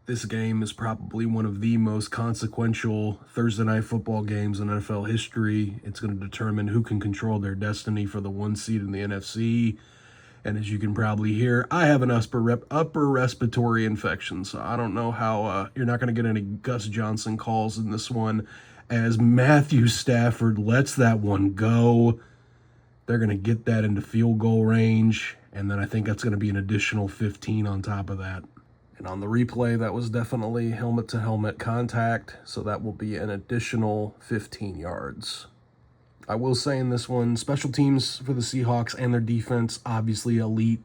This game is probably one of the most consequential Thursday night football games in NFL history. It's going to determine who can control their destiny for the 1 seed in the NFC. And as you can probably hear, I have an upper respiratory infection, so I don't know how you're not going to get any Gus Johnson calls in this one. As Matthew Stafford lets that one go, they're going to get that into field goal range, and then I think that's going to be an additional 15 on top of that. And on the replay, that was definitely helmet-to-helmet contact, so that will be an additional 15 yards. I will say in this one, special teams for the Seahawks and their defense, obviously elite,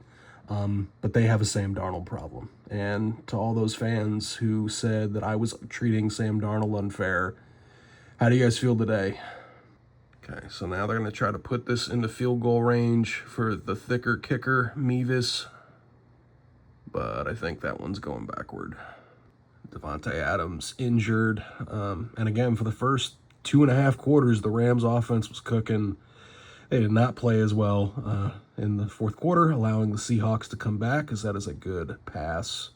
but they have a Sam Darnold problem. And to all those fans who said that I was treating Sam Darnold unfair, how do you guys feel today? Okay, so now they're going to try to put this into field goal range for the thicker kicker, Mevis. But I think that one's going backward. Devontae Adams injured. And again, for the first 2.5 quarters, the Rams offense was cooking. They did not play as well in the fourth quarter, allowing the Seahawks to come back, because that is a good pass.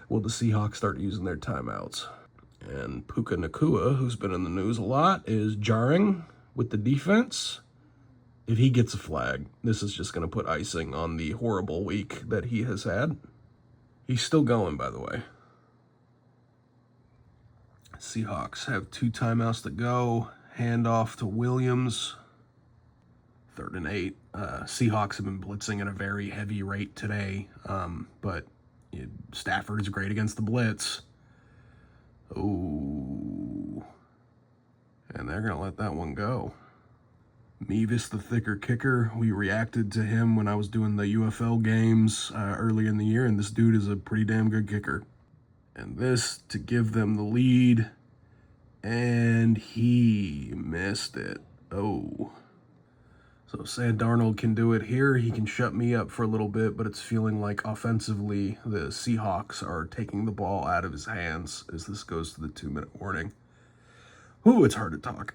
Will the Seahawks start using their timeouts? And Puka Nacua, who's been in the news a lot, is jarring with the defense. If he gets a flag, this is just going to put icing on the horrible week that he has had. He's still going, by the way. Seahawks have 2 timeouts to go. Handoff to Williams. 3rd and 8. Seahawks have been blitzing at a very heavy rate today, but Stafford is great against the blitz. Oh. And they're going to let that one go. Mevis, the thicker kicker, we reacted to him when I was doing the UFL games early in the year, and this dude is a pretty damn good kicker. And this to give them the lead, and he missed it. Oh. So Sam Darnold can do it here. He can shut me up for a little bit, but it's feeling like offensively the Seahawks are taking the ball out of his hands as this goes to the 2-minute warning. Ooh, it's hard to talk.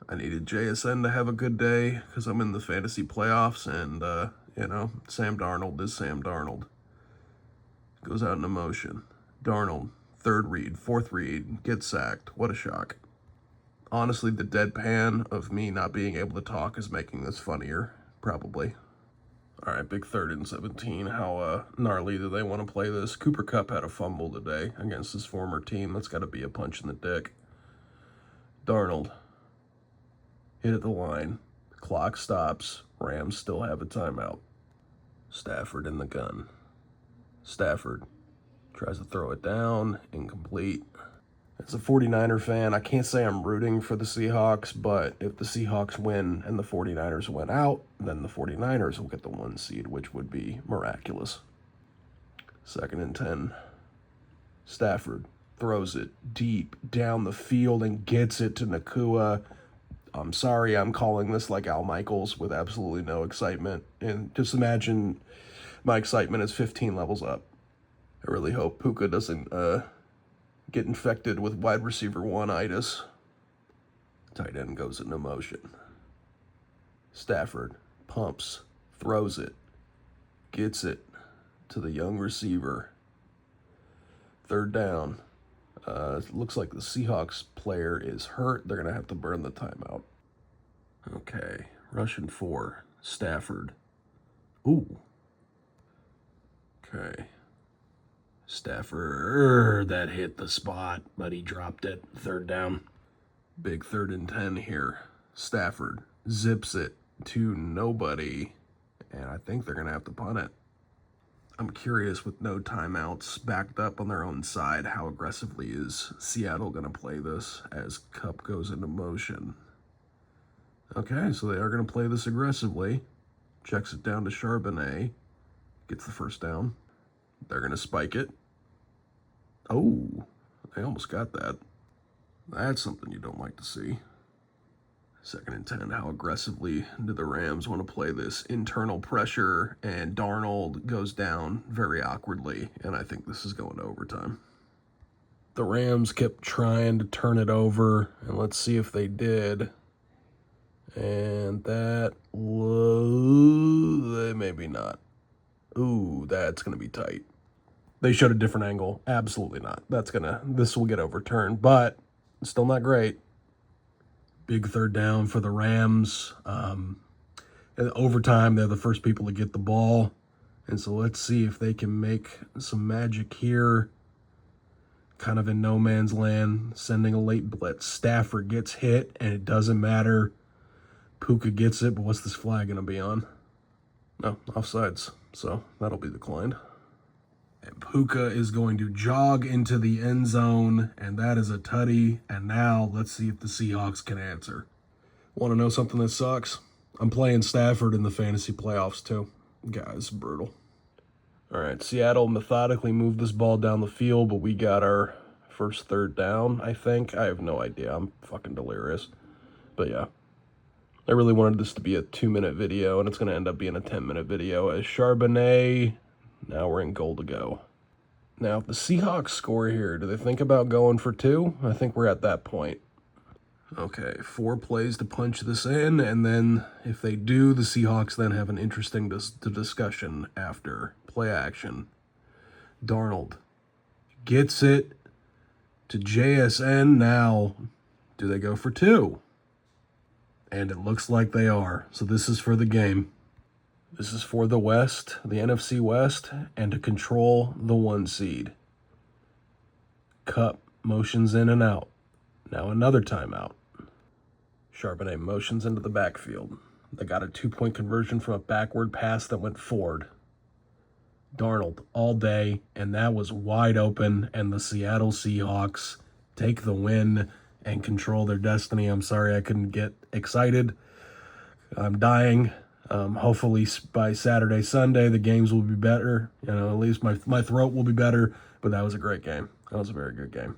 I needed JSN to have a good day because I'm in the fantasy playoffs, and, Sam Darnold is Sam Darnold. Goes out in emotion. Darnold, 3rd read, 4th read, gets sacked. What a shock. Honestly, the deadpan of me not being able to talk is making this funnier, probably. All right, big 3rd and 17. How gnarly do they want to play this? Cooper Kupp had a fumble today against his former team. That's got to be a punch in the dick. Darnold. Hit at the line. Clock stops. Rams still have a timeout. Stafford in the gun. Stafford tries to throw it down. Incomplete. As a 49er fan, I can't say I'm rooting for the Seahawks, but if the Seahawks win and the 49ers win out, then the 49ers will get the 1 seed, which would be miraculous. 2nd and 10. Stafford throws it deep down the field and gets it to Nacua. I'm sorry, I'm calling this like Al Michaels with absolutely no excitement. And just imagine my excitement is 15 levels up. I really hope Puka doesn't get infected with wide receiver 1-itis. Tight end goes into motion. Stafford pumps, throws it, gets it to the young receiver. 3rd down. It looks like the Seahawks player is hurt. They're going to have to burn the timeout. Okay, rushing 4. Stafford. Ooh. Okay. Stafford, that hit the spot, but he dropped it. 3rd down. Big 3rd and 10 here. Stafford zips it to nobody, and I think they're going to have to punt it. I'm curious, with no timeouts backed up on their own side, how aggressively is Seattle going to play this as Kupp goes into motion? Okay, so they are going to play this aggressively. Checks it down to Charbonnet. Gets the 1st down. They're going to spike it. Oh, they almost got that. That's something you don't like to see. 2nd and 10, how aggressively do the Rams want to play this? Internal pressure, and Darnold goes down very awkwardly, and I think this is going to overtime. The Rams kept trying to turn it over, and let's see if they did. And that, maybe not. Ooh, that's going to be tight. they showed a different angle. Absolutely not. This will get overturned, but still not great. Big third down for the Rams. In overtime, they're the first people to get the ball. And so let's see if they can make some magic here. Kind of in no man's land, sending a late blitz. Stafford gets hit, and it doesn't matter. Puka gets it, but what's this flag going to be on? No, offsides. So that'll be declined. And Puka is going to jog into the end zone, and that is a tutty. And now let's see if the Seahawks can answer. Want to know something that sucks? I'm playing Stafford in the fantasy playoffs too. Guys, brutal. All right, Seattle methodically moved this ball down the field, but we got our first third down, I think. I have no idea. I'm fucking delirious. But yeah, I really wanted this to be a 2-minute video, and it's going to end up being a 10-minute video. As Charbonnet, now we're in goal to go. Now, if the Seahawks score here, do they think about going for 2? I think we're at that point. Okay, 4 plays to punch this in, and then if they do, the Seahawks then have an interesting discussion after. Play action. Darnold gets it to JSN. Now, do they go for 2? And it looks like they are. So this is for the game. This is for the West, the NFC West, and to control the 1 seed. Cup motions in and out. Now another timeout. Charbonnet motions into the backfield. They got a 2-point conversion from a backward pass that went forward. Darnold all day, and that was wide open, and the Seattle Seahawks take the win and control their destiny. I'm sorry I couldn't get excited. I'm dying. Hopefully by Saturday, Sunday, the games will be better. At least my throat will be better, but that was a great game. That was a very good game.